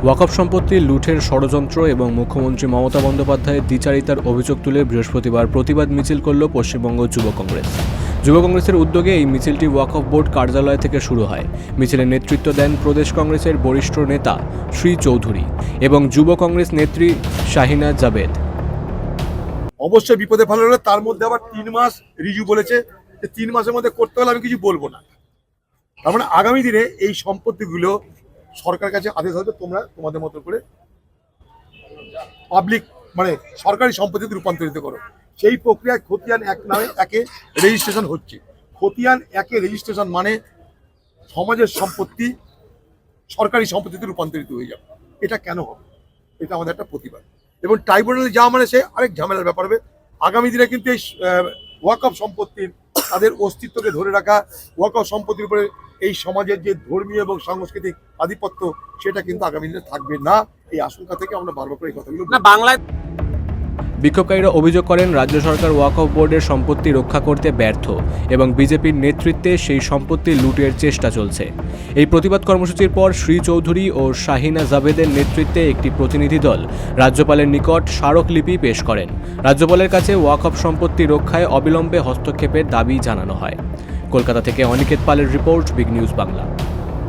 ওয়াকফ সম্পত্তি লুঠের ষড়যন্ত্র এবং মুখ্যমন্ত্রী মমতা বন্দ্যোপাধ্যায়ের দ্বিচারিতার অভিযোগ তুলে বৃহস্পতিবার প্রতিবাদ মিছিল করল পশ্চিমবঙ্গ যুব কংগ্রেস। যুব কংগ্রেসের উদ্যোগে এই মিছিলটি ওয়াকফ বোর্ড কার্যালয় থেকে শুরু হয়। মিছিলের নেতৃত্ব দেন প্রদেশ কংগ্রেসের বরিষ্ঠ নেতা শ্রী চৌধুরী এবং যুব কংগ্রেস নেত্রী শাহিনা জাবেদ। অবশ্যই বিপদে ফেলা, তার মধ্যে আবার 3 মাস রিজু বলেছে যে 3 মাসের মধ্যে করতে হলে আমি কিছু বলবো না। তার মানে আগামী দিনে এই সম্পত্তিগুলো সরকারের কাছে আদেশ হবে, তোমরা তোমাদের মতো করে পাবলিক মানে সরকারি সম্পত্তিতে রূপান্তরিত করো। সেই প্রক্রিয়ায় খতিয়ান 1 নামে একে রেজিস্ট্রেশন হচ্ছে। খতিয়ান 1 রেজিস্ট্রেশন মানে সমাজের সম্পত্তি সরকারি সম্পত্তিতে রূপান্তরিত হয়ে যাবে। এটা কেন হবে? এটা আমাদের একটা প্রতিবাদ। এবং ট্রাইব্যুনালে যা মানে সে আরেক ঝামেলার ব্যাপার হবে। আগামী দিনে কিন্তু এই ওয়াকফ সম্পত্তির তাদের অস্তিত্বকে ধরে রাখা, ওয়াকফ সম্পত্তির উপরে এই সমাজের যে ধর্মীয় এবং সাংস্কৃতিক আধিপত্য, সেটা কিন্তু আগামী দিনে থাকবে না। এই আশঙ্কা থেকে আমরা বারবার করে এই কথাগুলো বাংলায় বিক্ষোভকারীরা অভিযোগ করেন রাজ্য সরকার ওয়াকফ বোর্ডের সম্পত্তি রক্ষা করতে ব্যর্থ এবং বিজেপির নেতৃত্বে সেই সম্পত্তি লুটের চেষ্টা চলছে। এই প্রতিবাদ কর্মসূচির পর শ্রী চৌধুরী ও শাহিনা জাবেদের নেতৃত্বে একটি প্রতিনিধি দল রাজ্যপালের নিকট স্মারকলিপি পেশ করেন। রাজ্যপালের কাছে ওয়াকফ সম্পত্তি রক্ষায় অবিলম্বে হস্তক্ষেপের দাবি জানানো হয়। কলকাতা থেকে অনিকেত পালের রিপোর্ট, বিগ নিউজ বাংলা।